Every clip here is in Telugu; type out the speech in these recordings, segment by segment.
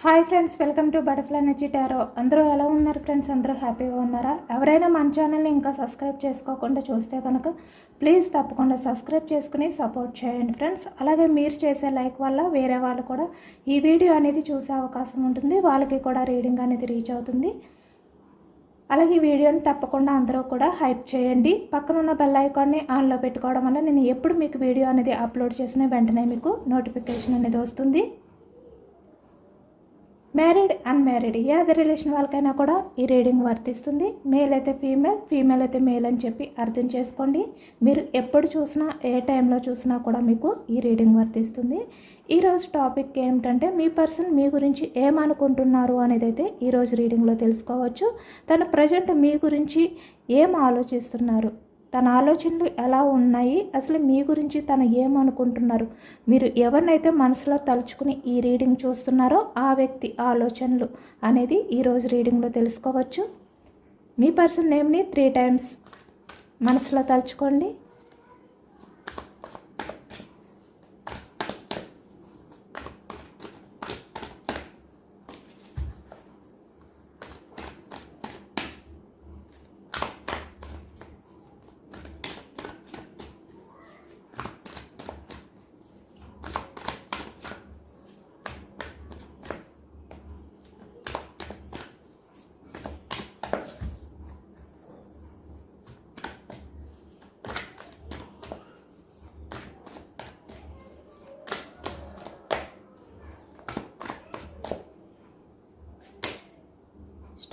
Hi friends, welcome to butterfly energy tarot. అందరూ ఎలా ఉన్నారు ఫ్రెండ్స్? అందరూ హ్యాపీగా ఉన్నారా? ఎవరైనా మన ఛానల్ని ఇంకా సబ్స్క్రైబ్ చేసుకోకుండా చూస్తే కనుక ప్లీజ్ తప్పకుండా సబ్స్క్రైబ్ చేసుకుని సపోర్ట్ చేయండి ఫ్రెండ్స్. అలాగే మీరు చేసే లైక్ వల్ల వేరే వాళ్ళు కూడా ఈ వీడియో అనేది చూసే అవకాశం ఉంటుంది, వాళ్ళకి కూడా రీడింగ్ అనేది రీచ్ అవుతుంది. అలాగే ఈ వీడియోని తప్పకుండా అందరూ కూడా హైప్ చేయండి. పక్కన ఉన్న బెల్ ఐకాన్ని ఆన్లో పెట్టుకోవడం వల్ల నేను ఎప్పుడు మీకు వీడియో అనేది అప్లోడ్ చేసిన వెంటనే మీకు నోటిఫికేషన్ అనేది వస్తుంది. మ్యారీడ్ అన్మ్యారీడ్ ఏది రిలేషన్ వాళ్ళకైనా కూడా ఈ రీడింగ్ వర్తిస్తుంది. మేల్ అయితే ఫీమేల్, ఫీమేల్ అయితే మేల్ అని చెప్పి అర్థం చేసుకోండి. మీరు ఎప్పుడు చూసినా ఏ టైంలో చూసినా కూడా మీకు ఈ రీడింగ్ వర్తిస్తుంది. ఈరోజు టాపిక్ ఏమిటంటే మీ పర్సన్ మీ గురించి ఏమనుకుంటున్నారు అనేది అయితే ఈరోజు రీడింగ్లో తెలుసుకోవచ్చు. తను ప్రజెంట్ మీ గురించి ఏం ఆలోచిస్తున్నారు, తన ఆలోచనలు ఎలా ఉన్నాయి, అసలు మీ గురించి తను ఏమనుకుంటున్నారు, మీరు ఎవరినైతే మనసులో తలుచుకుని ఈ రీడింగ్ చూస్తున్నారో ఆ వ్యక్తి ఆలోచనలు అనేది ఈరోజు రీడింగ్లో తెలుసుకోవచ్చు. మీ పర్సన్ నేమ్ని 3 times మనసులో తలుచుకోండి.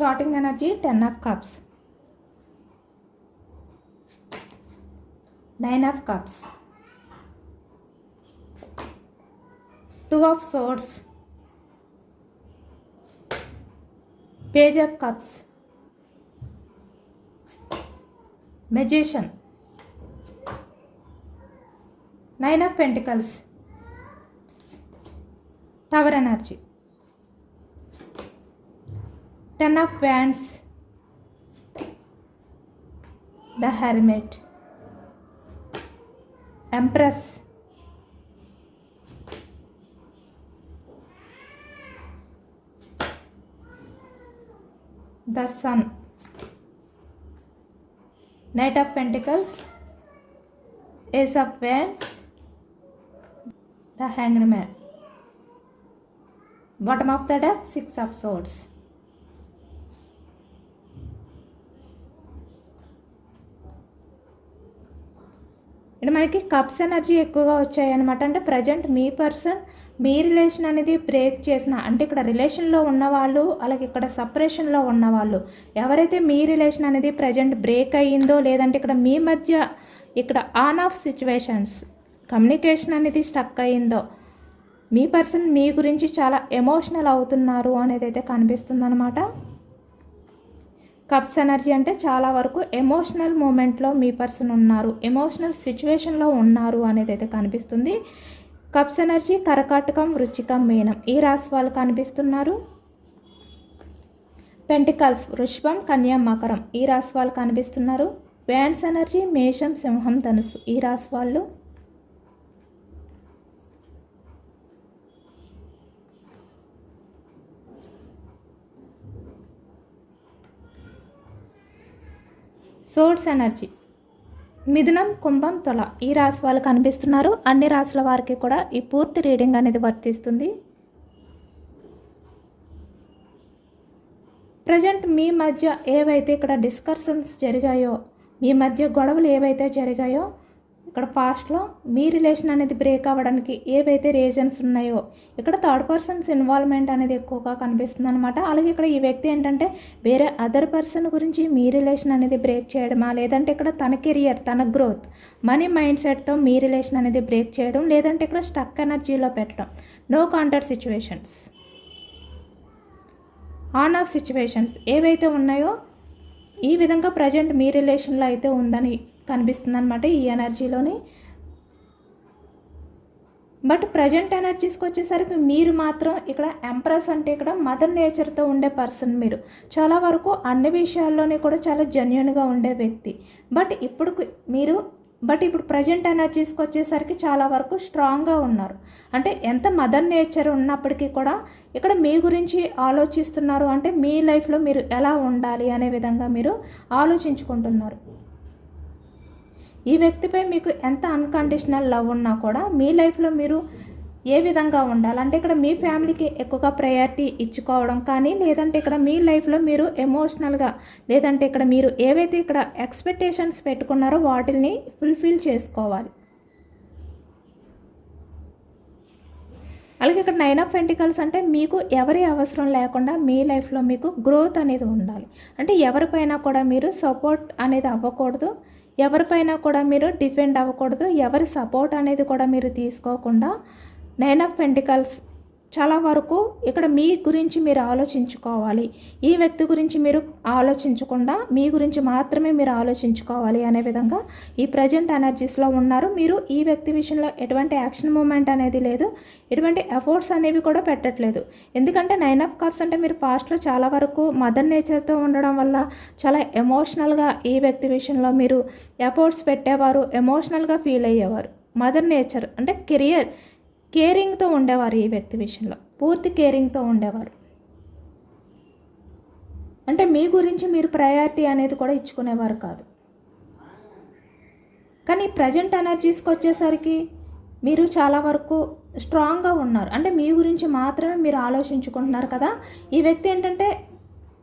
Starting energy 10 of cups, 9 of cups, 2 of swords, page of cups, magician, 9 of pentacles, tower energy, 10 of wands, the hermit, empress, the sun, knight of pentacles, ace of wands, the hanged man, bottom of the deck 6 of swords. ఇక్కడ మనకి కప్స్ ఎనర్జీ ఎక్కువగా వచ్చాయి అనమాట. అంటే ప్రజెంట్ మీ పర్సన్ మీ రిలేషన్ అనేది బ్రేక్ చేసిన, అంటే ఇక్కడ రిలేషన్లో ఉన్నవాళ్ళు, అలాగే ఇక్కడ సపరేషన్లో ఉన్నవాళ్ళు, ఎవరైతే మీ రిలేషన్ అనేది ప్రజెంట్ బ్రేక్ అయ్యిందో, లేదంటే ఇక్కడ మీ మధ్య ఇక్కడ ఆన్ ఆఫ్ సిచ్యువేషన్స్ కమ్యూనికేషన్ అనేది స్టక్ అయ్యిందో, మీ పర్సన్ మీ గురించి చాలా ఎమోషనల్ అవుతున్నారు అనేది అయితే కనిపిస్తుంది అనమాట. కప్స్ ఎనర్జీ అంటే చాలా వరకు ఎమోషనల్ మూమెంట్లో మీ పర్సన్ ఉన్నారు, ఎమోషనల్ సిచ్యువేషన్లో ఉన్నారు అనేది అయితే కనిపిస్తుంది. కప్స్ ఎనర్జీ కరకాటకం, వృచ్చికం, మీనం ఈ రాశి వాళ్ళు కనిపిస్తున్నారు. పెంటికల్స్ వృషభం, కన్యా, మకరం ఈ రాశి వాళ్ళు కనిపిస్తున్నారు. వ్యాన్స్ ఎనర్జీ మేషం, సింహం, ధనుసు ఈ రాశి వాళ్ళు. సోర్స్ ఎనర్జీ మిథునం, కుంభం, తుల ఈ రాశి వాళ్ళు కనిపిస్తున్నారు. అన్ని రాశుల వారికి కూడా ఈ పూర్తి రీడింగ్ అనేది వర్తిస్తుంది. ప్రజెంట్ మీ మధ్య ఏవైతే ఇక్కడ డిస్కషన్స్ జరిగాయో, మీ మధ్య గొడవలు ఏవైతే జరిగాయో, ఇక్కడ పాస్ట్లో మీ రిలేషన్ అనేది బ్రేక్ అవ్వడానికి ఏవైతే రీజన్స్ ఉన్నాయో, ఇక్కడ థర్డ్ పర్సన్స్ ఇన్వాల్వ్మెంట్ అనేది ఎక్కువగా కనిపిస్తుంది అనమాట. అలాగే ఇక్కడ ఈ వ్యక్తి ఏంటంటే వేరే అదర్ పర్సన్ గురించి మీ రిలేషన్ అనేది బ్రేక్ చేయడమా, లేదంటే ఇక్కడ తన కెరియర్, తన గ్రోత్, మనీ మైండ్ సెట్తో మీ రిలేషన్ అనేది బ్రేక్ చేయడం, లేదంటే ఇక్కడ స్టక్ ఎనర్జీలో పెట్టడం, no contact situations, on off situations ఏవైతే ఉన్నాయో ఈ విధంగా ప్రజెంట్ మీ రిలేషన్లో అయితే ఉందని కనిపిస్తుంది అనమాట ఈ ఎనర్జీలోని. బట్ ప్రజెంట్ ఎనర్జీస్కి వచ్చేసరికి మీరు మాత్రం ఇక్కడ ఎంప్రెస్, అంటే ఇక్కడ మదర్ నేచర్తో ఉండే పర్సన్. మీరు చాలా వరకు అన్ని విషయాల్లోనే కూడా చాలా జెన్యున్గా ఉండే వ్యక్తి. బట్ ఇప్పుడు మీరు బట్ ఇప్పుడు ప్రజెంట్ ఎనర్జీస్కి వచ్చేసరికి చాలా వరకు స్ట్రాంగ్గా ఉన్నారు. అంటే ఎంత మదర్ నేచర్ ఉన్నప్పటికీ కూడా ఇక్కడ మీ గురించి ఆలోచిస్తున్నారు. అంటే మీ లైఫ్లో మీరు ఎలా ఉండాలి అనే విధంగా మీరు ఆలోచించుకుంటున్నారు. ఈ వ్యక్తిపై మీకు ఎంత అన్కండిషనల్ లవ్ ఉన్నా కూడా మీ లైఫ్లో మీరు ఏ విధంగా ఉండాలి అంటే ఇక్కడ మీ ఫ్యామిలీకి ఎక్కువగా ప్రయారిటీ ఇచ్చుకోవడం కానీ, లేదంటే ఇక్కడ మీ లైఫ్లో మీరు ఎమోషనల్గా, లేదంటే ఇక్కడ మీరు ఏవైతే ఇక్కడ ఎక్స్పెక్టేషన్స్ పెట్టుకున్నారో వాటిని ఫుల్ఫిల్ చేసుకోవాలి. అలాగే ఇక్కడ 9 ఆఫ్ పెంటికల్స్ అంటే మీకు ఎవరి అవసరం లేకుండా మీ లైఫ్లో మీకు గ్రోత్ అనేది ఉండాలి. అంటే ఎవరిపైనా కూడా మీరు సపోర్ట్ అనేది అవ్వకూడదు, ఎవరిపైనా కూడా మీరు డిఫెండ్ అవ్వకూడదు, ఎవరి సపోర్ట్ అనేది కూడా మీరు తీసుకోకుండా 9 ఆఫ్ పెంటికల్స్ చాలా వరకు ఇక్కడ మీ గురించి మీరు ఆలోచించుకోవాలి. ఈ వ్యక్తి గురించి మీరు ఆలోచించకుండా మీ గురించి మాత్రమే మీరు ఆలోచించుకోవాలి అనే విధంగా ఈ ప్రజెంట్ ఎనర్జీస్లో ఉన్నారు. మీరు ఈ వ్యక్తి విషయంలో ఎటువంటి యాక్షన్ మూమెంట్ అనేది లేదు, ఎటువంటి ఎఫర్ట్స్ అనేవి కూడా పెట్టట్లేదు. ఎందుకంటే 9 ఆఫ్ కప్స్ అంటే మీరు పాస్ట్లో చాలా వరకు మదర్ నేచర్తో ఉండడం వల్ల చాలా ఎమోషనల్గా ఈ వ్యక్తి విషయంలో మీరు ఎఫర్ట్స్ పెట్టేవారు, ఎమోషనల్గా ఫీల్ అయ్యేవారు. మదర్ నేచర్ అంటే కేరింగ్తో ఉండేవారు. ఈ వ్యక్తి విషయంలో పూర్తి కేరింగ్తో ఉండేవారు. అంటే మీ గురించి మీరు ప్రయారిటీ అనేది కూడా ఇచ్చుకునేవారు కాదు. కానీ ప్రజెంట్ ఎనర్జీస్కి వచ్చేసరికి మీరు చాలా వరకు స్ట్రాంగ్గా ఉన్నారు. అంటే మీ గురించి మాత్రమే మీరు ఆలోచించుకుంటున్నారు కదా. ఈ వ్యక్తి ఏంటంటే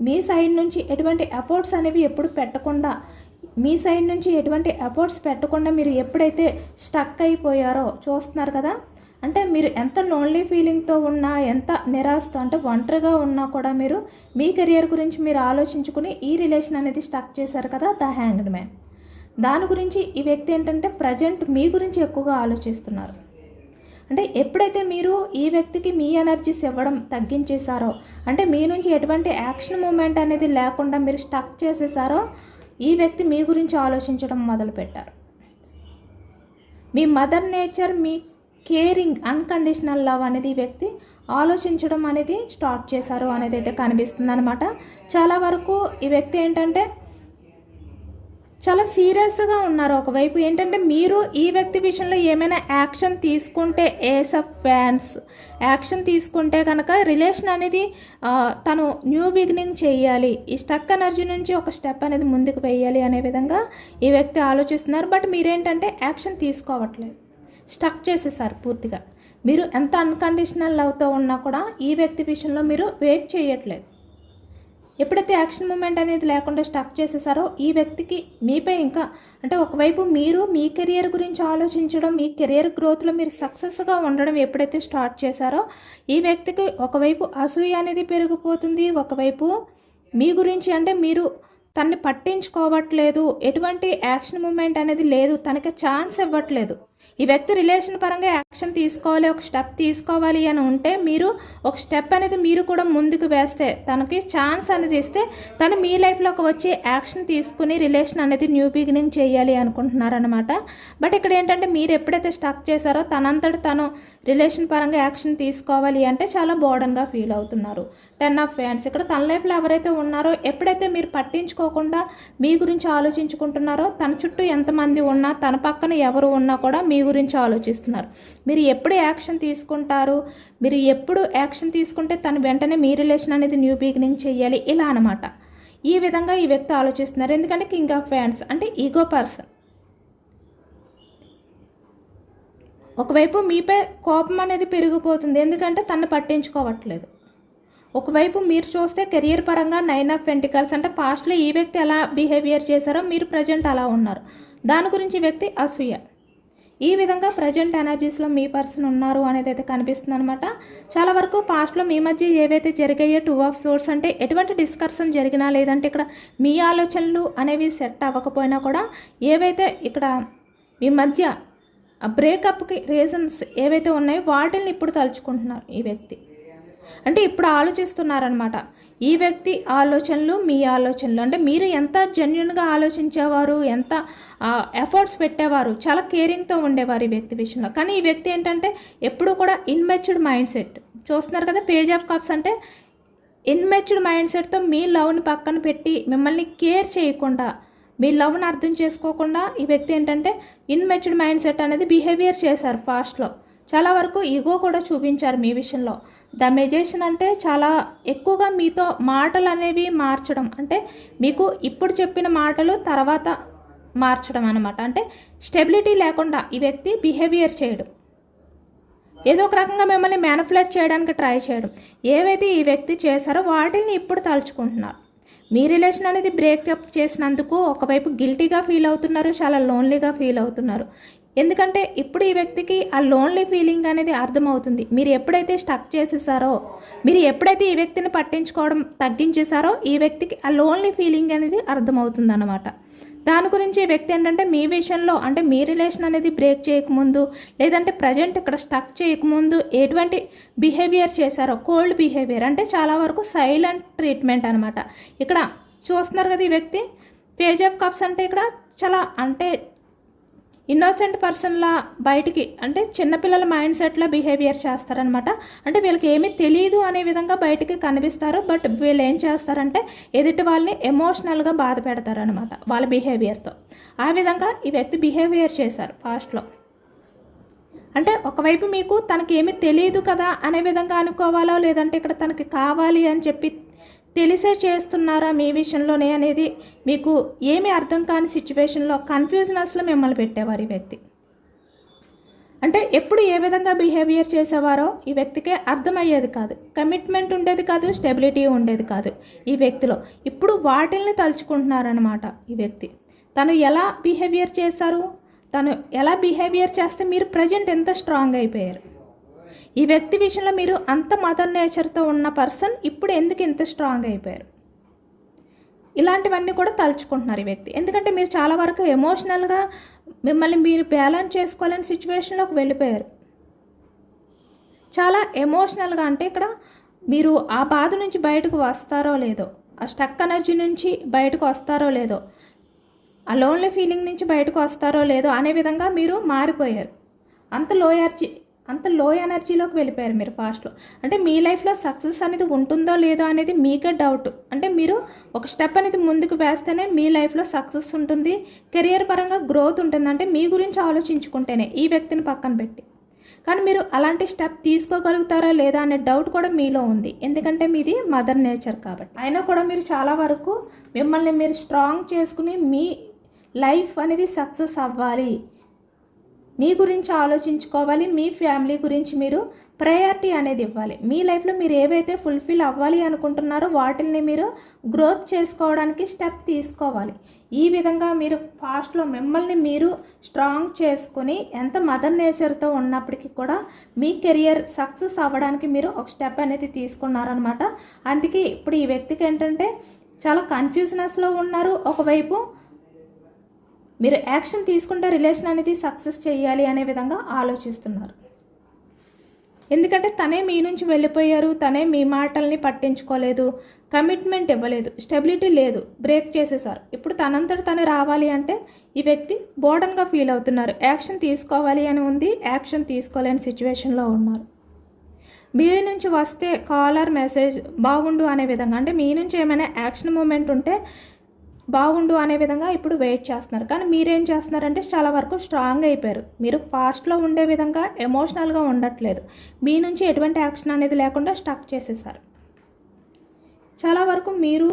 మీ సైడ్ నుంచి ఎటువంటి ఎఫర్ట్స్ అనేవి ఎప్పుడు పెట్టకుండా, మీ సైడ్ నుంచి ఎటువంటి ఎఫర్ట్స్ పెట్టకుండా మీరు ఎప్పుడైతే స్టక్ అయిపోయారో చూస్తున్నారు కదా. అంటే మీరు ఎంత లోన్లీ ఫీలింగ్తో ఉన్నా, ఎంత నిరాశతో అంటే ఒంటరిగా ఉన్నా కూడా మీరు మీ కెరియర్ గురించి మీరు ఆలోచించుకుని ఈ రిలేషన్ అనేది స్టక్ చేశారు కదా, ద హ్యాంగ్డ్ మ్యాన్. దాని గురించి ఈ వ్యక్తి ఏంటంటే ప్రజెంట్ మీ గురించి ఎక్కువగా ఆలోచిస్తున్నారు. అంటే ఎప్పుడైతే మీరు ఈ వ్యక్తికి మీ ఎనర్జీస్ ఇవ్వడం తగ్గించేశారో, అంటే మీ నుంచి ఎటువంటి యాక్షన్ మూమెంట్ అనేది లేకుండా మీరు స్టక్ చేసేసారో, ఈ వ్యక్తి మీ గురించి ఆలోచించడం మొదలుపెట్టారు. మీ మదర్ నేచర్, మీ కేరింగ్, అన్కండిషనల్ లవ్ అనేది ఈ వ్యక్తి ఆలోచించడం అనేది స్టార్ట్ చేశారు అనేది అయితే కనిపిస్తుంది అనమాట. చాలా వరకు ఈ వ్యక్తి ఏంటంటే చాలా సీరియస్గా ఉన్నారు. ఒకవైపు ఏంటంటే మీరు ఈ వ్యక్తి విషయంలో ఏమైనా యాక్షన్ తీసుకుంటే, ఏస్ ఆఫ్ ఫ్యాన్స్ యాక్షన్ తీసుకుంటే కనుక రిలేషన్ అనేది తను న్యూ బిగినింగ్ చేయాలి, ఈ స్టక్ ఎనర్జీ నుంచి ఒక స్టెప్ అనేది ముందుకు వేయాలి అనే విధంగా ఈ వ్యక్తి ఆలోచిస్తున్నారు. బట్ మీరేంటంటే యాక్షన్ తీసుకోవట్లేదు, స్టక్ చేసేసారు పూర్తిగా. మీరు ఎంత అన్కండిషనల్ లవ్తో ఉన్నా కూడా ఈ వ్యక్తి విషయంలో మీరు వెయిట్ చేయట్లేదు. ఎప్పుడైతే యాక్షన్ మూమెంట్ అనేది లేకుండా స్టక్ చేసేసారో ఈ వ్యక్తికి మీపై ఇంకా అంటే ఒకవైపు మీరు మీ కెరియర్ గురించి ఆలోచించడం, మీ కెరియర్ గ్రోత్లో మీరు సక్సెస్గా ఉండడం ఎప్పుడైతే స్టార్ట్ చేశారో ఈ వ్యక్తికి ఒకవైపు అసూయ అనేది పెరిగిపోతుంది, ఒకవైపు మీ గురించి అంటే మీరు తనని పట్టించుకోవట్లేదు, ఎటువంటి యాక్షన్ మూమెంట్ అనేది లేదు, తనకి ఛాన్స్ ఇవ్వట్లేదు. ఈ వ్యక్తి రిలేషన్ పరంగా యాక్షన్ తీసుకోవాలి, ఒక స్టెప్ తీసుకోవాలి అని ఉంటే మీరు ఒక స్టెప్ అనేది మీరు కూడా ముందుకు వేస్తే, తనకి ఛాన్స్ అనేది ఇస్తే తను మీ లైఫ్లోకి వచ్చి యాక్షన్ తీసుకుని రిలేషన్ అనేది న్యూ బిగినింగ్ చేయాలి అనుకుంటున్నారనమాట. బట్ ఇక్కడ ఏంటంటే మీరు ఎప్పుడైతే స్టక్ చేశారో తనంతటి తను రిలేషన్ పరంగా యాక్షన్ తీసుకోవాలి అంటే చాలా బోర్డన్గా ఫీల్ అవుతున్నారు. 10 ఆఫ్ ఫ్యాన్స్ ఇక్కడ తన లైఫ్లో ఎవరైతే ఉన్నారో, ఎప్పుడైతే మీరు పట్టించుకోకుండా మీ గురించి ఆలోచించుకుంటున్నారో, తన చుట్టూ ఎంతమంది ఉన్నా, తన పక్కన ఎవరు ఉన్నా కూడా మీ గురించి ఆలోచిస్తున్నారు. మీరు ఎప్పుడు యాక్షన్ తీసుకుంటారు, మీరు ఎప్పుడు యాక్షన్ తీసుకుంటే తను వెంటనే మీ రిలేషన్ అనేది న్యూ బిగినింగ్ చేయాలి, ఇలా అనమాట. ఈ విధంగా ఈ వ్యక్తి ఆలోచిస్తున్నారు. ఎందుకంటే కింగ్ ఆఫ్ ఫ్యాన్స్ అంటే ఈగో పర్సన్. ఒకవైపు మీపై కోపం అనేది పెరిగిపోతుంది, ఎందుకంటే తను పట్టించుకోవట్లేదు. ఒకవైపు మీరు చూస్తే కెరియర్ పరంగా 9 ఆఫ్ పెంటికల్స్ అంటే పాస్ట్లో ఈ వ్యక్తి ఎలా బిహేవియర్ చేశారో మీరు ప్రజెంట్ అలా ఉన్నారు, దాని గురించి వ్యక్తి అసూయ. ఈ విధంగా ప్రజెంట్ ఎనర్జీస్లో మీ పర్సన్ ఉన్నారు అనేది అయితే కనిపిస్తుంది అనమాట. చాలా వరకు పాస్ట్లో మీ మధ్య ఏవైతే జరిగాయో 2 ఆఫ్ సోర్స్ అంటే ఎటువంటి డిస్కషన్ జరిగినా, లేదంటే ఇక్కడ మీ ఆలోచనలు అనేవి సెట్ అవ్వకపోయినా కూడా ఏవైతే ఇక్కడ మీ మధ్య బ్రేకప్కి రీజన్స్ ఏవైతే ఉన్నాయో వాటిని ఇప్పుడు తలుచుకుంటున్నారు ఈ వ్యక్తి. అంటే ఇప్పుడు ఆలోచిస్తున్నారనమాట. ఈ వ్యక్తి ఆలోచనలు, మీ ఆలోచనలు అంటే మీరు ఎంత జెన్యున్గా ఆలోచించేవారు, ఎంత ఎఫర్ట్స్ పెట్టేవారు, చాలా కేరింగ్తో ఉండేవారు ఈ వ్యక్తి విషయంలో. కానీ ఈ వ్యక్తి ఏంటంటే ఎప్పుడు కూడా ఇన్మెచ్యూర్డ్ మైండ్ సెట్ చూస్తున్నారు కదా. పేజ్ ఆఫ్ కప్స్ అంటే ఇన్మెచ్యూర్డ్ మైండ్ సెట్తో మీ లవ్ని పక్కన పెట్టి మిమ్మల్ని కేర్ చేయకుండా మీ లవ్ని అర్థం చేసుకోకుండా ఈ వ్యక్తి ఏంటంటే ఇన్మెచ్యూర్డ్ మైండ్ సెట్ అనేది బిహేవియర్ చేశారు పాస్ట్లో. చాలా వరకు ఈగో కూడా చూపించారు మీ విషయంలో. ద మెజిషియన్ అంటే చాలా ఎక్కువగా మీతో మాటలు అనేవి మార్చడం, అంటే మీకు ఇప్పుడు చెప్పిన మాటలు తర్వాత మార్చడం అనమాట. అంటే స్టెబిలిటీ లేకుండా ఈ వ్యక్తి బిహేవియర్ చేయడం, ఏదో ఒక రకంగా మిమ్మల్ని మ్యానిపులేట్ చేయడానికి ట్రై చేయడం. ఏవైతే ఈ వ్యక్తి చేశారో వాటిని ఇప్పుడు తలుచుకుంటున్నారు. మీ రిలేషన్ అనేది బ్రేకప్ చేసినందుకు ఒకవైపు గిల్టీగా ఫీల్ అవుతున్నారు, చాలా లోన్లీగా ఫీల్ అవుతున్నారు. ఎందుకంటే ఇప్పుడు ఈ వ్యక్తికి ఆ లోన్లీ ఫీలింగ్ అనేది అర్థమవుతుంది. మీరు ఎప్పుడైతే స్టక్ చేసేసారో, మీరు ఎప్పుడైతే ఈ వ్యక్తిని పట్టించుకోవడం తగ్గించేశారో ఈ వ్యక్తికి ఆ లోన్లీ ఫీలింగ్ అనేది అర్థమవుతుంది అన్నమాట. దాని గురించి ఈ వ్యక్తి ఏంటంటే మీ విషయంలో, అంటే మీ రిలేషన్ అనేది బ్రేక్ చేయకముందు లేదంటే ప్రజెంట్ ఇక్కడ స్టక్ చేయకముందు ఎటువంటి బిహేవియర్ చేశారో, కోల్డ్ బిహేవియర్ అంటే చాలా వరకు సైలెంట్ ట్రీట్మెంట్ అనమాట. ఇక్కడ చూస్తున్నారు కదా ఈ వ్యక్తి పేజ్ ఆఫ్ కప్స్ అంటే ఇక్కడ చాలా అంటే ఇన్నోసెంట్ పర్సన్లా బయటికి, అంటే చిన్నపిల్లల మైండ్ సెట్లో బిహేవియర్ చేస్తారనమాట. అంటే వీళ్ళకి ఏమీ తెలియదు అనే విధంగా బయటికి కనిపిస్తారు, బట్ వీళ్ళు ఏం చేస్తారంటే ఎదుటి వాళ్ళని ఎమోషనల్గా బాధ పెడతారనమాట వాళ్ళ బిహేవియర్తో. ఆ విధంగా ఈ వ్యక్తి బిహేవియర్ చేశారు పాస్ట్లో. అంటే ఒకవైపు మీకు తనకి ఏమీ తెలియదు కదా అనే విధంగా అనుకోవాలో, లేదంటే ఇక్కడ తనకి కావాలి అని చెప్పి తెలిసే చేస్తున్నారా మీ విషయంలోనే అనేది మీకు ఏమీ అర్థం కాని సిచ్యువేషన్లో కన్ఫ్యూజనెస్లో మిమ్మల్ని పెట్టేవారు ఈ వ్యక్తి. అంటే ఎప్పుడు ఏ విధంగా బిహేవియర్ చేసేవారో ఈ వ్యక్తికే అర్థమయ్యేది కాదు. కమిట్మెంట్ ఉండేది కాదు, స్టెబిలిటీ ఉండేది కాదు ఈ వ్యక్తిలో. ఇప్పుడు వాటిల్ని తలుచుకుంటున్నారనమాట ఈ వ్యక్తి. తను ఎలా బిహేవియర్ చేశారు, తను ఎలా బిహేవియర్ చేస్తే మీరు ప్రజెంట్ ఎంత స్ట్రాంగ్ అయిపోయారు. ఈ వ్యక్తి విషయంలో మీరు అంత మదర్ నేచర్తో ఉన్న పర్సన్ ఇప్పుడు ఎందుకు ఇంత స్ట్రాంగ్ అయిపోయారు, ఇలాంటివన్నీ కూడా తలుచుకుంటున్నారు ఈ వ్యక్తి. ఎందుకంటే మీరు చాలా వరకు ఎమోషనల్గా మిమ్మల్ని మీరు బ్యాలెన్స్ చేసుకోవాలని సిచ్యువేషన్లోకి వెళ్ళిపోయారు. చాలా ఎమోషనల్గా, అంటే ఇక్కడ మీరు ఆ బాధ నుంచి బయటకు వస్తారో లేదో, ఆ స్టక్ ఎనర్జీ నుంచి బయటకు వస్తారో లేదో, ఆ లోన్లీ ఫీలింగ్ నుంచి బయటకు వస్తారో లేదో అనే విధంగా మీరు మారిపోయారు. అంత లో ఎనర్జీలోకి వెళ్ళిపోయారు మీరు ఫాస్ట్లో. అంటే మీ లైఫ్లో సక్సెస్ అనేది ఉంటుందో లేదో అనేది మీకే డౌట్. అంటే మీరు ఒక స్టెప్ అనేది ముందుకు వేస్తేనే మీ లైఫ్లో సక్సెస్ ఉంటుంది, కెరియర్ పరంగా గ్రోత్ ఉంటుంది. అంటే మీ గురించి ఆలోచించుకుంటేనే ఈ వ్యక్తిని పక్కన పెట్టి. కానీ మీరు అలాంటి స్టెప్ తీసుకోగలుగుతారా లేదా అనే డౌట్ కూడా మీలో ఉంది, ఎందుకంటే మీది మదర్ నేచర్ కాబట్టి. అయినా కూడా మీరు చాలా వరకు మిమ్మల్ని మీరు స్ట్రాంగ్ చేసుకుని మీ లైఫ్ అనేది సక్సెస్ అవ్వాలి, మీ గురించి ఆలోచించుకోవాలి, మీ ఫ్యామిలీ గురించి మీరు ప్రయారిటీ అనేది ఇవ్వాలి. మీ లైఫ్లో మీరు ఏవైతే ఫుల్ఫిల్ అవ్వాలి అనుకుంటున్నారో వాటిని మీరు గ్రోత్ చేసుకోవడానికి స్టెప్ తీసుకోవాలి. ఈ విధంగా మీరు ఫాస్ట్లో మిమ్మల్ని మీరు స్ట్రాంగ్ చేసుకొని ఎంత మదర్ నేచర్తో ఉన్నప్పటికీ కూడా మీ కెరియర్ సక్సెస్ అవ్వడానికి మీరు ఒక స్టెప్ అనేది తీసుకున్నారనమాట. అందుకే ఇప్పుడు ఈ వ్యక్తికి ఏంటంటే చాలా కన్ఫ్యూజనెస్లో ఉన్నారు. ఒకవైపు మీరు యాక్షన్ తీసుకుంటే రిలేషన్ అనేది సక్సెస్ చేయాలి అనే విధంగా ఆలోచిస్తున్నారు. ఎందుకంటే తనే మీ నుంచి వెళ్ళిపోయారు, తనే మీ మాటల్ని పట్టించుకోలేదు, కమిట్మెంట్ ఇవ్వలేదు, స్టెబిలిటీ లేదు, బ్రేక్ చేసేసారు. ఇప్పుడు తనంతట తనే రావాలి అంటే ఈ వ్యక్తి బోర్డన్గా ఫీల్ అవుతున్నారు. యాక్షన్ తీసుకోవాలి అని ఉంది, యాక్షన్ తీసుకోలేని సిచ్యువేషన్లో ఉన్నారు. మీ నుంచి వస్తే కాలర్ మెసేజ్ బాగుండు అనే విధంగా, అంటే మీ నుంచి ఏమైనా యాక్షన్ మూమెంట్ ఉంటే బాగుండు అనే విధంగా ఇప్పుడు వెయిట్ చేస్తున్నారు. కానీ మీరేం చేస్తున్నారంటే చాలా వరకు స్ట్రాంగ్ అయిపోయారు. మీరు పాస్ట్లో ఉండే విధంగా ఎమోషనల్గా ఉండట్లేదు. మీ నుంచి ఎటువంటి యాక్షన్ అనేది లేకుండా స్టక్ చేసేసారు. చాలా వరకు మీరు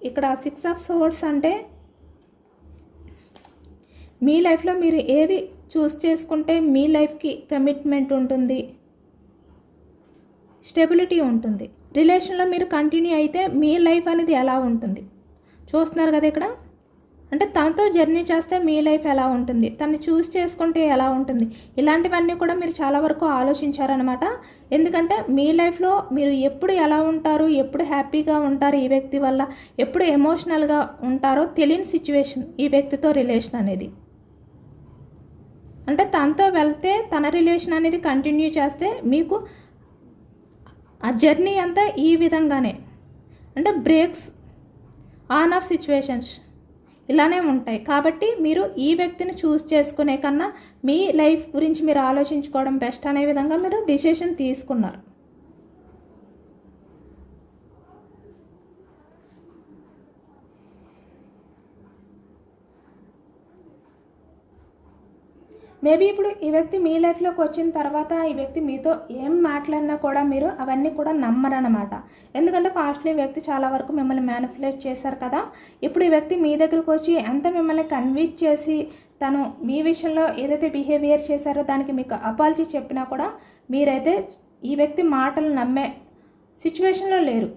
ఇక్కడ 6 ఆఫ్ సోర్డ్స్ అంటే మీ లైఫ్లో మీరు ఏది చూస్ చేసుకుంటే మీ లైఫ్కి కమిట్మెంట్ ఉంటుంది, స్టెబిలిటీ ఉంటుంది, రిలేషన్లో మీరు కంటిన్యూ అయితే మీ లైఫ్ అనేది ఎలా ఉంటుంది చూస్తున్నారు కదా ఇక్కడ. అంటే తనతో జర్నీ చేస్తే మీ లైఫ్ ఎలా ఉంటుంది, తను చూస్ చేసుకుంటే ఎలా ఉంటుంది, ఇలాంటివన్నీ కూడా మీరు చాలా వరకు ఆలోచించారనమాట. ఎందుకంటే మీ లైఫ్లో మీరు ఎప్పుడు ఎలా ఉంటారు, ఎప్పుడు హ్యాపీగా ఉంటారు ఈ వ్యక్తి వల్ల, ఎప్పుడు ఎమోషనల్గా ఉంటారో తెలియని సిచ్యువేషన్ ఈ వ్యక్తితో రిలేషన్ అనేది. అంటే తనతో వెళ్తే తన రిలేషన్ అనేది కంటిన్యూ చేస్తే మీకు ఆ జర్నీ అంతా ఈ విధంగానే, అంటే బ్రేక్స్ ఆన్ ఆఫ్ సిచ్యువేషన్స్ ఇలానే ఉంటాయి. కాబట్టి మీరు ఈ వ్యక్తిని చూస్ చేసుకునే కన్నా మీ లైఫ్ గురించి మీరు ఆలోచించుకోవడం బెస్ట్ అనే విధంగా మీరు డిసిషన్ తీసుకున్నారు. మేబీ ఇప్పుడు ఈ వ్యక్తి మీ లైఫ్లోకి వచ్చిన తర్వాత ఈ వ్యక్తి మీతో ఏం మాట్లాడినా కూడా మీరు అవన్నీ కూడా నమ్మరన్నమాట. ఎందుకంటే పాస్ట్లో ఈ వ్యక్తి చాలా వరకు మిమ్మల్ని మ్యానిపులేట్ చేశారు కదా. ఇప్పుడు ఈ వ్యక్తి మీ దగ్గరకు వచ్చి ఎంత మిమ్మల్ని కన్విన్స్ చేసి తను మీ విషయంలో ఏదైతే బిహేవియర్ చేశారో దానికి మీకు అపాలజీ చెప్పినా కూడా మీరైతే ఈ వ్యక్తి మాటలు నమ్మే సిచ్యువేషన్లో లేరు.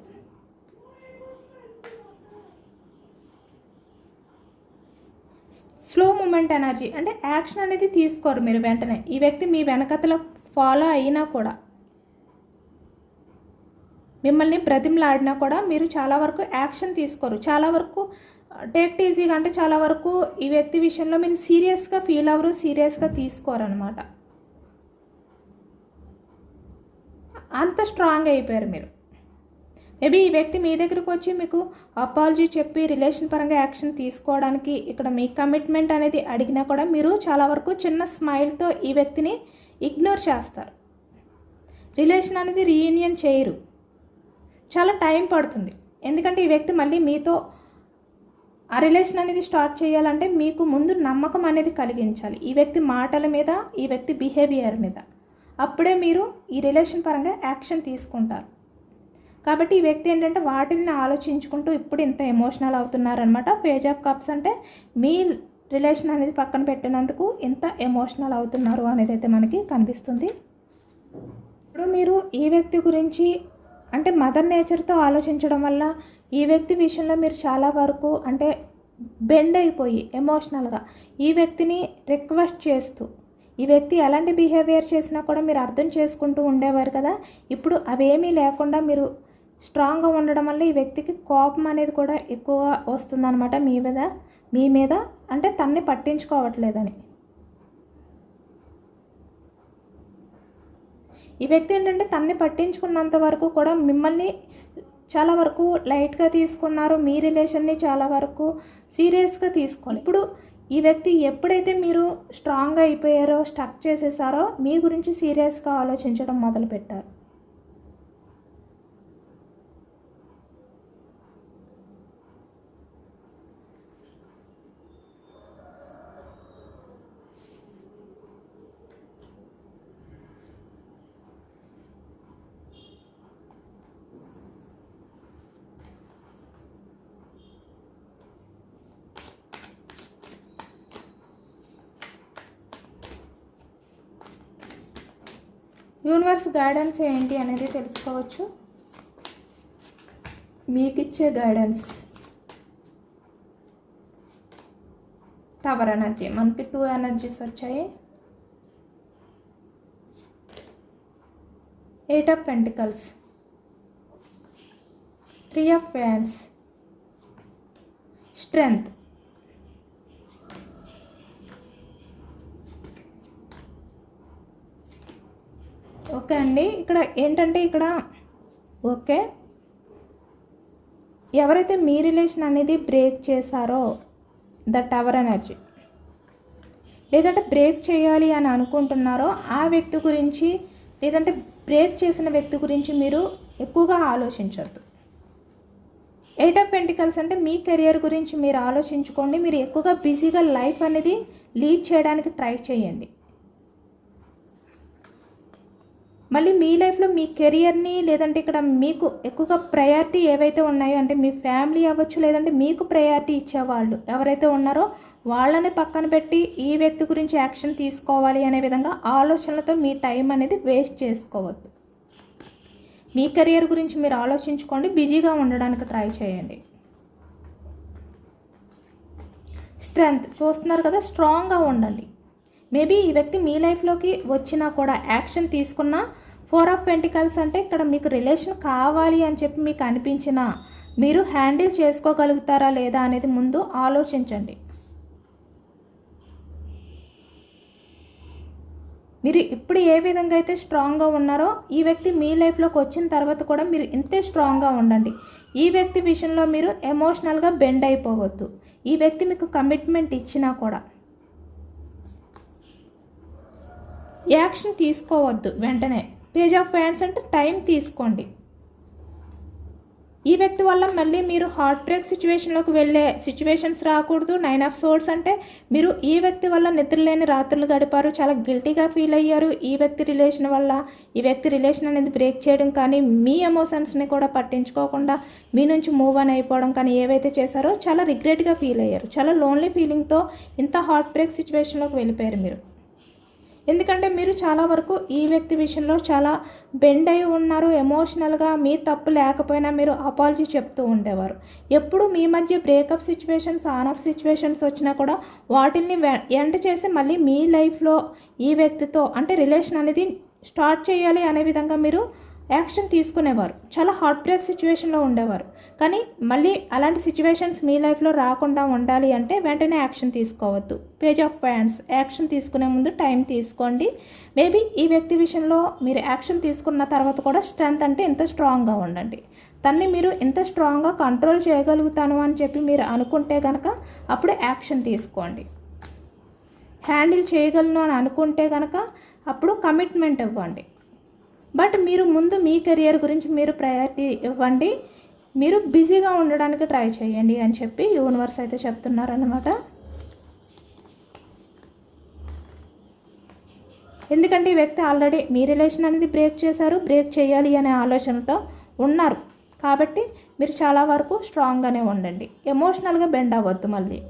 స్లో మూమెంట్ ఎనర్జీ అంటే యాక్షన్ అనేది తీసుకోరు మీరు వెంటనే. ఈ వ్యక్తి మీ వెనకతల ఫాలో అయినా కూడా మిమ్మల్ని బ్రతిమలాడినా కూడా మీరు చాలా వరకు యాక్షన్ తీసుకోరు. చాలా వరకు టేక్ ఈజీగా అంటే చాలా వరకు ఈ వ్యక్తి విషయంలో మీరు సీరియస్గా ఫీల్ అవ్వరు, సీరియస్గా తీసుకోరు అనమాట. అంత స్ట్రాంగ్ అయిపోయారు మీరు. మేబీ ఈ వ్యక్తి మీ దగ్గరకు వచ్చి మీకు అపాలజీ చెప్పి రిలేషన్ పరంగా యాక్షన్ తీసుకోవడానికి ఇక్కడ మీ కమిట్మెంట్ అనేది అడిగినా కూడా మీరు చాలా వరకు చిన్న స్మైల్తో ఈ వ్యక్తిని ఇగ్నోర్ చేస్తారు. రిలేషన్ అనేది రీయూనియన్ చేయరు, చాలా టైం పడుతుంది. ఎందుకంటే ఈ వ్యక్తి మళ్ళీ మీతో ఆ రిలేషన్ అనేది స్టార్ట్ చేయాలంటే మీకు ముందు నమ్మకం అనేది కలిగించాలి ఈ వ్యక్తి మాటల మీద, ఈ వ్యక్తి బిహేవియర్ మీద. అప్పుడే మీరు ఈ రిలేషన్ పరంగా యాక్షన్ తీసుకుంటారు. కాబట్టి ఈ వ్యక్తి ఏంటంటే వాటిని ఆలోచించుకుంటూ ఇప్పుడు ఇంత ఎమోషనల్ అవుతున్నారనమాట. పేజ్ ఆఫ్ కప్స్ అంటే మీ రిలేషన్ అనేది పక్కన పెట్టినందుకు ఇంత ఎమోషనల్ అవుతున్నారు అనేది అయితే మనకి కనిపిస్తుంది. ఇప్పుడు మీరు ఈ వ్యక్తి గురించి అంటే మదర్ నేచర్తో ఆలోచించడం వల్ల ఈ వ్యక్తి విషయంలో మీరు చాలా వరకు అంటే బెండ్ అయిపోయి ఎమోషనల్గా ఈ వ్యక్తిని రిక్వెస్ట్ చేస్తూ ఈ వ్యక్తి ఎలాంటి బిహేవియర్ చేసినా కూడా మీరు అర్థం చేసుకుంటూ ఉండేవారు కదా. ఇప్పుడు అవేమీ లేకుండా మీరు స్ట్రాంగ్గా ఉండడం వల్ల ఈ వ్యక్తికి కోపం అనేది కూడా ఎక్కువ వస్తుందన్నమాట మీ మీద అంటే తన్ని పట్టించుకోవట్లేదని. ఈ వ్యక్తి ఏంటంటే తన్ని పట్టించుకున్నంత వరకు కూడా మిమ్మల్ని చాలా వరకు లైట్గా తీసుకున్నారు, మీ రిలేషన్ని చాలా వరకు సీరియస్గా తీసుకోవాలి. ఇప్పుడు ఈ వ్యక్తి ఎప్పుడైతే మీరు స్ట్రాంగ్గా అయిపోయారో, స్టక్ చేసేసారో మీ గురించి సీరియస్గా ఆలోచించడం మొదలుపెట్టారు. యూనివర్స్ గైడెన్స్ ఏంటి అనేది తెలుసుకోవచ్చు. మీకు ఇచ్చే గైడెన్స్ టవర్ ఎనర్జీ, మనకి 2 ఎనర్జీస్ వచ్చాయి. 8 of pentacles, 3 of fans, strength. Okay అండి, ఇక్కడ ఏంటంటే ఇక్కడ ఓకే ఎవరైతే మీ రిలేషన్ అనేది బ్రేక్ చేశారో ద టవర్ ఎనర్జీ లేదంటే బ్రేక్ చేయాలి అని అనుకుంటున్నారో ఆ వ్యక్తి గురించి లేదంటే బ్రేక్ చేసిన వ్యక్తి గురించి మీరు ఎక్కువగా ఆలోచించొద్దు. 8 ఆఫ్ పెంటికల్స్ అంటే మీ కెరియర్ గురించి మీరు ఆలోచించుకోండి. మీరు ఎక్కువగా బిజీగా లైఫ్ అనేది లీడ్ చేయడానికి ట్రై చేయండి. మళ్ళీ మీ లైఫ్లో మీ కెరియర్ని లేదంటే ఇక్కడ మీకు ఎక్కువగా ప్రయారిటీ ఏవైతే ఉన్నాయో అంటే మీ ఫ్యామిలీ అవ్వచ్చు లేదంటే మీకు ప్రయారిటీ ఇచ్చేవాళ్ళు ఎవరైతే ఉన్నారో వాళ్ళని పక్కన పెట్టి ఈ వ్యక్తి గురించి యాక్షన్ తీసుకోవాలి అనే విధంగా ఆలోచనలతో మీ టైం అనేది వేస్ట్ చేసుకోవద్దు. మీ కెరియర్ గురించి మీరు ఆలోచించుకోండి, బిజీగా ఉండడానికి ట్రై చేయండి. స్ట్రెంగ్త్ చూస్తున్నారు కదా, స్ట్రాంగ్గా ఉండండి. మేబీ ఈ వ్యక్తి మీ లైఫ్లోకి వచ్చినా కూడా యాక్షన్ తీసుకున్నా 4 ఆఫ్ పెంటికల్స్ అంటే ఇక్కడ మీకు రిలేషన్ కావాలి అని చెప్పి మీకు అనిపించినా మీరు హ్యాండిల్ చేసుకోగలుగుతారా లేదా అనేది ముందు ఆలోచించండి. మీరు ఇప్పుడు ఏ విధంగా అయితే స్ట్రాంగ్గా ఉన్నారో ఈ వ్యక్తి మీ లైఫ్లోకి వచ్చిన తర్వాత కూడా మీరు ఇంతే స్ట్రాంగ్గా ఉండండి. ఈ వ్యక్తి విషయంలో మీరు ఎమోషనల్గా బెండ్ అయిపోవద్దు. ఈ వ్యక్తి మీకు కమిట్మెంట్ ఇచ్చినా కూడా యాక్షన్ తీసుకోవద్దు వెంటనే. పేజ్ ఆఫ్ ఫ్యాన్స్ అంటే టైం తీసుకోండి. ఈ వ్యక్తి వల్ల మళ్ళీ మీరు హార్ట్ బ్రేక్ సిచ్యువేషన్లోకి వెళ్ళే సిచ్యువేషన్స్ రాకూడదు. 9 ఆఫ్ సోర్డ్స్ అంటే మీరు ఈ వ్యక్తి వల్ల నిద్రలేని రాత్రులు గడిపారు, చాలా గిల్టీగా ఫీల్ అయ్యారు. ఈ వ్యక్తి రిలేషన్ వల్ల ఈ వ్యక్తి రిలేషన్ అనేది బ్రేక్ చేయడం కానీ, మీ ఎమోషన్స్ని కూడా పట్టించుకోకుండా మీ నుంచి మూవ్ ఆన్ అయిపోవడం కానీ ఏవైతే చేశారో చాలా రిగ్రెట్గా ఫీల్ అయ్యారు. చాలా లోన్లీ ఫీలింగ్తో ఇంత హార్ట్ బ్రేక్ సిచ్యువేషన్లోకి వెళ్ళిపోయారు మీరు. ఎందుకంటే మీరు చాలా వరకు ఈ వ్యక్తి విషయంలో చాలా బెండ్ అయి ఉన్నారు. ఎమోషనల్గా మీ తప్పు లేకపోయినా మీరు అపాలజీ చెప్తూ ఉండేవారు. ఎప్పుడు మీ మధ్య breakup situations, on off situations వచ్చినా కూడా వాటిల్ని ఎండ్ చేసి మళ్ళీ మీ లైఫ్లో ఈ వ్యక్తితో అంటే రిలేషన్ అనేది స్టార్ట్ చేయాలి అనే విధంగా మీరు యాక్షన్ తీసుకునేవారు. చాలా హార్ట్ బ్రేక్ సిచ్యువేషన్లో ఉండేవారు. కానీ మళ్ళీ అలాంటి సిచ్యువేషన్స్ మీ లైఫ్లో రాకుండా ఉండాలి అంటే వెంటనే యాక్షన్ తీసుకోవద్దు. పేజ్ ఆఫ్ ఫ్యాన్స్ యాక్షన్ తీసుకునే ముందు టైం తీసుకోండి. మేబీ ఈ వ్యక్తి విషయంలో మీరు యాక్షన్ తీసుకున్న తర్వాత కూడా స్ట్రెంత్ అంటే ఇంత స్ట్రాంగ్గా ఉండండి. తన్ని మీరు ఇంత స్ట్రాంగ్గా కంట్రోల్ చేయగలుగుతాను అని చెప్పి మీరు అనుకుంటే కనుక అప్పుడు యాక్షన్ తీసుకోండి. హ్యాండిల్ చేయగలను అని అనుకుంటే కనుక అప్పుడు కమిట్మెంట్ ఇవ్వండి. బట్ మీరు ముందు మీ కెరియర్ గురించి మీరు ప్రయారిటీ ఇవ్వండి. మీరు బిజీగా ఉండడానికి ట్రై చేయండి అని చెప్పి యూనివర్స్ అయితే చెప్తున్నారన్నమాట. ఎందుకంటే ఈ వ్యక్తి ఆల్రెడీ మీ రిలేషన్ అనేది బ్రేక్ చేశారు, బ్రేక్ చేయాలి అనే ఆలోచనతో ఉన్నారు. కాబట్టి మీరు చాలా వరకు స్ట్రాంగ్గానే ఉండండి. ఎమోషనల్గా బెండ్ అవ్వద్దు. మళ్ళీ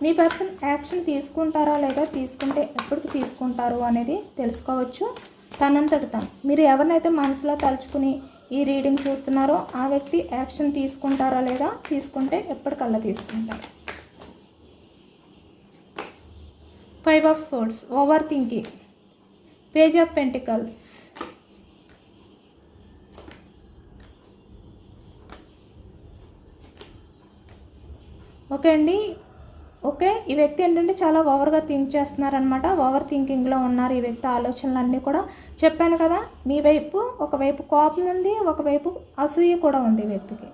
మీ పర్సన్ యాక్షన్ తీసుకుంటారా లేదా, తీసుకుంటే ఎప్పటికి తీసుకుంటారు అనేది తెలుసుకోవచ్చు తనంతటి తను. మీరు ఎవరినైతే మనసులో తలుచుకుని ఈ రీడింగ్ చూస్తున్నారో ఆ వ్యక్తి యాక్షన్ తీసుకుంటారా లేదా, తీసుకుంటే ఎప్పటికల్లా తీసుకుంటారు. 5 of swords, over thinking, page of pentacles, okay అండి. ఓకే, ఈ వ్యక్తి ఏంటంటే చాలా ఓవర్గా థింక్ చేస్తున్నారనమాట. ఓవర్ థింకింగ్లో ఉన్నారు ఈ వ్యక్తి. ఆలోచనలన్నీ కూడా చెప్పాను కదా, మీ వైపు ఒకవైపు కోపం ఉంది, ఒకవైపు అసూయ కూడా ఉంది ఈ వ్యక్తికి.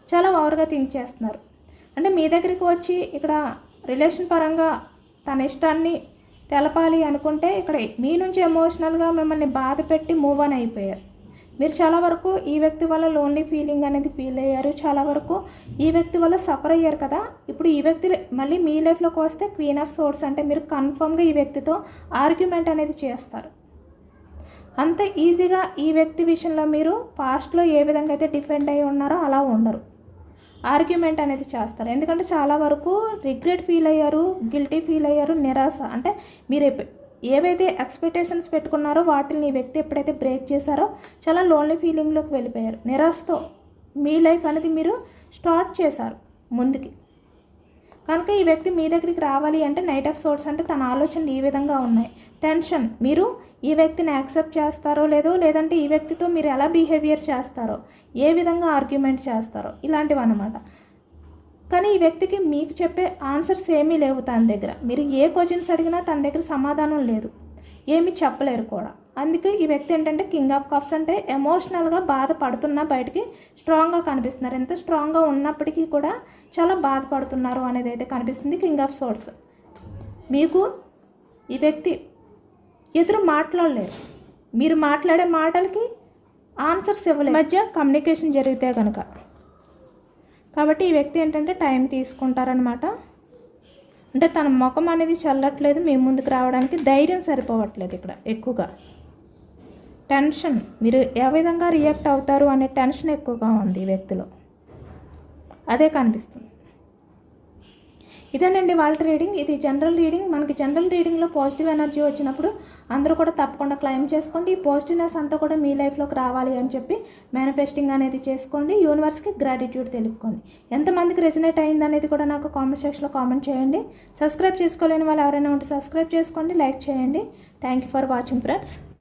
చాలా ఓవర్గా థింక్ చేస్తున్నారు. అంటే మీ దగ్గరికి వచ్చి ఇక్కడ రిలేషన్ పరంగా తన ఇష్టాన్ని తెలపాలి అనుకుంటే ఇక్కడ మీ నుంచి ఎమోషనల్గా మిమ్మల్ని బాధ పెట్టి మూవ్ ఆన్ అయిపోయారు. మీరు చాలా వరకు ఈ వ్యక్తి వల్ల లోన్లీ ఫీలింగ్ అనేది ఫీల్ అయ్యారు. చాలా వరకు ఈ వ్యక్తి వల్ల సఫర్ అయ్యారు కదా. ఇప్పుడు ఈ వ్యక్తి మళ్ళీ మీ లైఫ్లోకి వస్తే క్వీన్ ఆఫ్ సోర్డ్స్ అంటే మీరు కన్ఫర్మ్గా ఈ వ్యక్తితో ఆర్గ్యుమెంట్ అనేది చేస్తారు. అంత ఈజీగా ఈ వ్యక్తి విషయంలో మీరు పాస్ట్లో ఏ విధంగా అయితే డిఫెండ్ అయి ఉన్నారో అలా ఉండరు. ఆర్గ్యుమెంట్ అనేది చేస్తారు. ఎందుకంటే చాలా వరకు రిగ్రెట్ ఫీల్ అయ్యారు, గిల్టీ ఫీల్ అయ్యారు, నిరాశ. అంటే మీరు ఏవైతే ఎక్స్పెక్టేషన్స్ పెట్టుకున్నారో వాటిని ఈ వ్యక్తి ఎప్పుడైతే బ్రేక్ చేశారో చాలా లోన్లీ ఫీలింగ్లోకి వెళ్ళిపోయారు. నిరాశతో మీ లైఫ్ అనేది మీరు స్టార్ట్ చేశారు ముందుకి. కనుక ఈ వ్యక్తి మీ దగ్గరికి రావాలి అంటే నైట్ ఆఫ్ సోర్డ్స్ అంటే తన ఆలోచనలు ఈ విధంగా ఉన్నాయి. టెన్షన్, మీరు ఈ వ్యక్తిని యాక్సెప్ట్ చేస్తారో లేదో, లేదంటే ఈ వ్యక్తితో మీరు ఎలా బిహేవియర్ చేస్తారో, ఏ విధంగా ఆర్గ్యుమెంట్ చేస్తారో, ఇలాంటివి అన్నమాట. కానీ ఈ వ్యక్తికి మీకు చెప్పే ఆన్సర్స్ ఏమీ లేవు తన దగ్గర. మీరు ఏ క్వశ్చన్స్ అడిగినా తన దగ్గర సమాధానం లేదు, ఏమీ చెప్పలేరు కూడా. అందుకే ఈ వ్యక్తి ఏంటంటే కింగ్ ఆఫ్ కప్స్ అంటే ఎమోషనల్గా బాధపడుతున్నా బయటికి స్ట్రాంగ్గా కనిపిస్తున్నారు. ఎంత స్ట్రాంగ్గా ఉన్నప్పటికీ కూడా చాలా బాధపడుతున్నారు అనేది అయితే కనిపిస్తుంది. కింగ్ ఆఫ్ సోర్డ్స్, మీకు ఈ వ్యక్తి ఎదురు మాట్లాడలేరు. మీరు మాట్లాడే మాటలకి ఆన్సర్స్ ఇవ్వలేరు. మధ్య కమ్యూనికేషన్ జరిగితే కనుక. కాబట్టి ఈ వ్యక్తి ఏంటంటే టైం తీసుకుంటారనమాట. అంటే తన ముఖం అనేది చల్లట్లేదు మీ ముందుకు రావడానికి, ధైర్యం సరిపోవట్లేదు ఇక్కడ ఎక్కువగా. టెన్షన్, మీరు ఏ విధంగా రియాక్ట్ అవుతారు అనే టెన్షన్ ఎక్కువగా ఉంది ఈ వ్యక్తిలో, అదే కనిపిస్తుంది. ఇదేనండి వాళ్ళ రీడింగ్. ఇది జనరల్ రీడింగ్. మనకి జనరల్ రీడింగ్లో పాజిటివ్ ఎనర్జీ వచ్చినప్పుడు అందరూ కూడా తప్పకుండా క్లైమ్ చేసుకోండి. ఈ పాజిటివ్నెస్ అంతా కూడా మీ లైఫ్లోకి రావాలి అని చెప్పి మేనిఫెస్టింగ్ అనేది చేసుకోండి. యూనివర్స్కి గ్రాటిట్యూడ్ తెలుపుకోండి. ఎంతమందికి రెజనేట్ అయింది అనేది కూడా నాకు కామెంట్ సెక్షన్లో కామెంట్ చేయండి. సబ్స్క్రైబ్ చేసుకోలేని వాళ్ళు ఎవరైనా ఉంటే సబ్స్క్రైబ్ చేసుకోండి, లైక్ చేయండి. Thank you for watching friends.